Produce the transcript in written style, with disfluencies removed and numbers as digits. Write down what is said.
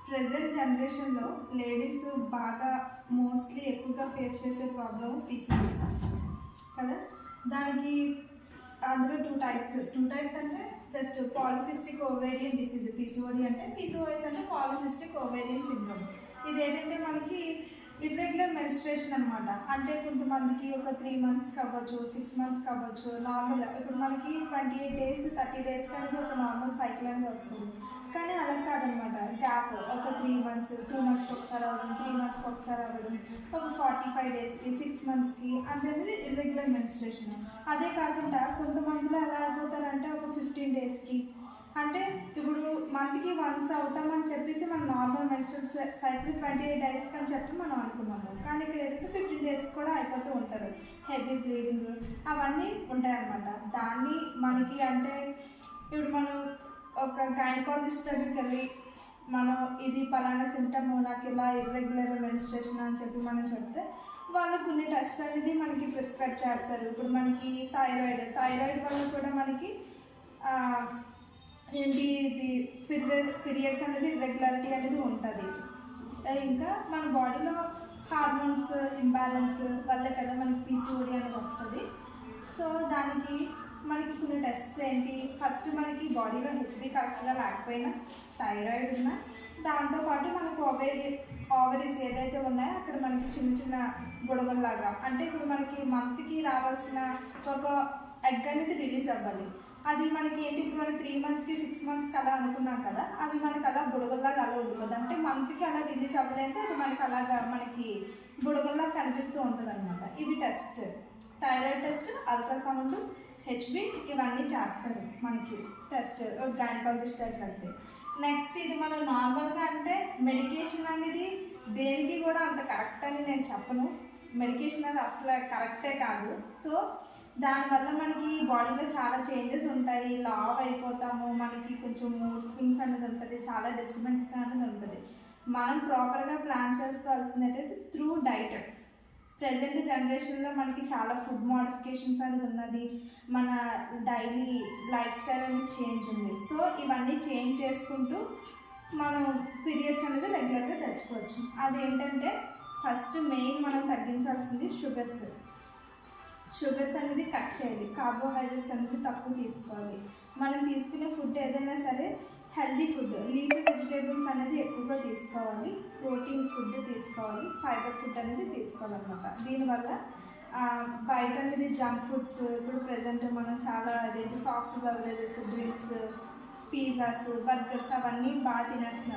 Present జనరేషన్లో ladies బాగా mostly ఎక్కువగా ఫేస్ చేసే ప్రాబ్లం పీసీఓడి కదా. దానికి అందులో టూ టైప్స్ అంటే just polycystic ovarian disease PCOD అంటే, పీసీఓఎస్ అంటే పాలిసిస్టిక్ ఓవేరియన్ సిండ్రోమ్. ఇది ఏంటంటే మనకి ఇర్రెగ్యులర్ మెన్స్ట్రేషన్ అనమాట. అంటే కొంతమందికి ఒక 3 months అవ్వచ్చు, 6 months అవ్వచ్చు. నార్మల్ ఇప్పుడు మనకి 28 days 30 days అనేది ఒక నార్మల్ సైకిల్ అనేది వస్తుంది. కానీ అలా కాదనమాట. గ్యాప్ ఒక 3 months 2 monthsకి ఒకసారి అవ్వడం, 3 monthsకి ఒకసారి అవ్వడం, ఒక 45 daysకి 6 monthsకి అనేది ఇర్రెగ్యులర్ మెన్స్ట్రేషన్. అదే కాకుండా కొంతమందిలో ఎలా అయిపోతారంటే ఒక 15 daysకి, అంటే ఇప్పుడు మంత్కి వన్స్ అవుతామని చెప్పేసి మనం నార్మల్ మెన్స్ట్రువల్ సైకిల్ 28 days అని చెప్పి మనం అనుకున్నాము. కానీ ఇక్కడ ఏదైతే 15 daysకి కూడా అయిపోతూ ఉంటారు. హెవీ బ్లీడింగ్ అవన్నీ ఉంటాయన్నమాట. దాన్ని మనకి అంటే ఇప్పుడు మనం ఒక గైనకాలజిస్ట్ దగ్గరికి వెళ్ళి మనం ఇది పలానా సిమ్టమ్, నాకు ఇలా ఇర్రెగ్యులర్ మెన్స్ట్రేషన్ అని చెప్పి మనం చెప్తే వాళ్ళు కొన్ని టెస్ట్ అనేది మనకి ప్రిస్క్రైబ్ చేస్తారు. ఇప్పుడు మనకి థైరాయిడ్ వల్ల కూడా మనకి ఏంటి ఇది పీరియడ్స్ అనేది ఇర్రెగ్యులారిటీ అనేది ఉంటుంది. ఇంకా మన బాడీలో హార్మోన్స్ ఇంబ్యాలెన్స్ వల్లే కదా మనకి పీసీఓడి అనేది వస్తుంది. సో దానికి మనకి కొన్ని టెస్ట్స్ ఏంటి, ఫస్ట్ మనకి బాడీలో హెచ్బీ కరెక్ట్గా లేకపోయినా, థైరాయిడ్ ఉన్నా, దాంతోపాటు మనకు ఓవరీస్ ఏదైతే ఉన్నాయో అక్కడ మనకి చిన్న చిన్న బుడగల్లాగా, అంటే ఇప్పుడు మనకి మంత్కి రావాల్సిన ఒక ఎగ్ అనేది రిలీజ్ అవ్వాలి. అది మనకి ఏంటి, ఇప్పుడు మనం 3 monthsకి 6 monthsకి అలా అనుకున్నాం కదా, అవి మనకి అలా బుడగల్లాగా అలా ఉంటుంది. అంటే మంత్కి అలా రిలీజ్ అవ్వలేదు, అది మనకి అలాగా మనకి బుడగల్లాగా కనిపిస్తూ ఉంటుంది అనమాట. ఇవి test, thyroid test, ultrasound, HB ఇవన్నీ చేస్తారు మనకి టెస్ట్ గైనకాలజిస్ట్ దగ్గర వెళ్తే. నెక్స్ట్ ఇది మనం నార్మల్గా అంటే మెడికేషన్ అనేది దేనికి కూడా అంత కరెక్ట్ అని నేను చెప్పను. మెడికేషన్ అనేది అసలు కరెక్టే కాదు. సో దానివల్ల మనకి బాడీలో చాలా చేంజెస్ ఉంటాయి, లావ్ అయిపోతాము, మనకి కొంచెం మూడ్ స్వింగ్స్ అనేది ఉంటుంది, చాలా డిస్టర్బెన్స్ అనేది ఉంటుంది. మనం ప్రాపర్గా ప్లాన్ చేసుకోవాల్సింది ఏంటంటే త్రూ డైట్. ప్రజెంట్ జనరేషన్లో మనకి చాలా ఫుడ్ మోడిఫికేషన్స్ అనేది ఉన్నది, మన డైలీ లైఫ్ స్టైల్ అనేది చేంజ్ ఉంది. సో ఇవన్నీ చేంజ్ చేసుకుంటూ మనం పీరియడ్స్ అనేది రెగ్యులర్గా తెచ్చుకోవచ్చు. అదేంటంటే ఫస్ట్ మెయిన్ మనం తగ్గించాల్సింది షుగర్స్ అనేది కట్ చేయాలి, కార్బోహైడ్రేట్స్ అనేది తక్కువ తీసుకోవాలి. మనం తీసుకునే ఫుడ్ ఏదైనా సరే హెల్దీ ఫుడ్, లీఫీ వెజిటేబుల్స్ అనేది ఎక్కువగా తీసుకోవాలి, ప్రోటీన్ ఫుడ్ తీసుకోవాలి, ఫైబర్ ఫుడ్ అనేది తీసుకోవాలన్నమాట. దీనివల్ల బయట అనేది జంక్ ఫుడ్స్, ఇప్పుడు ప్రజెంట్ మనం చాలా అదేంటి soft beverages, drinks, pizzas, burgers అవన్నీ బాగా తినేస్తున్నాం.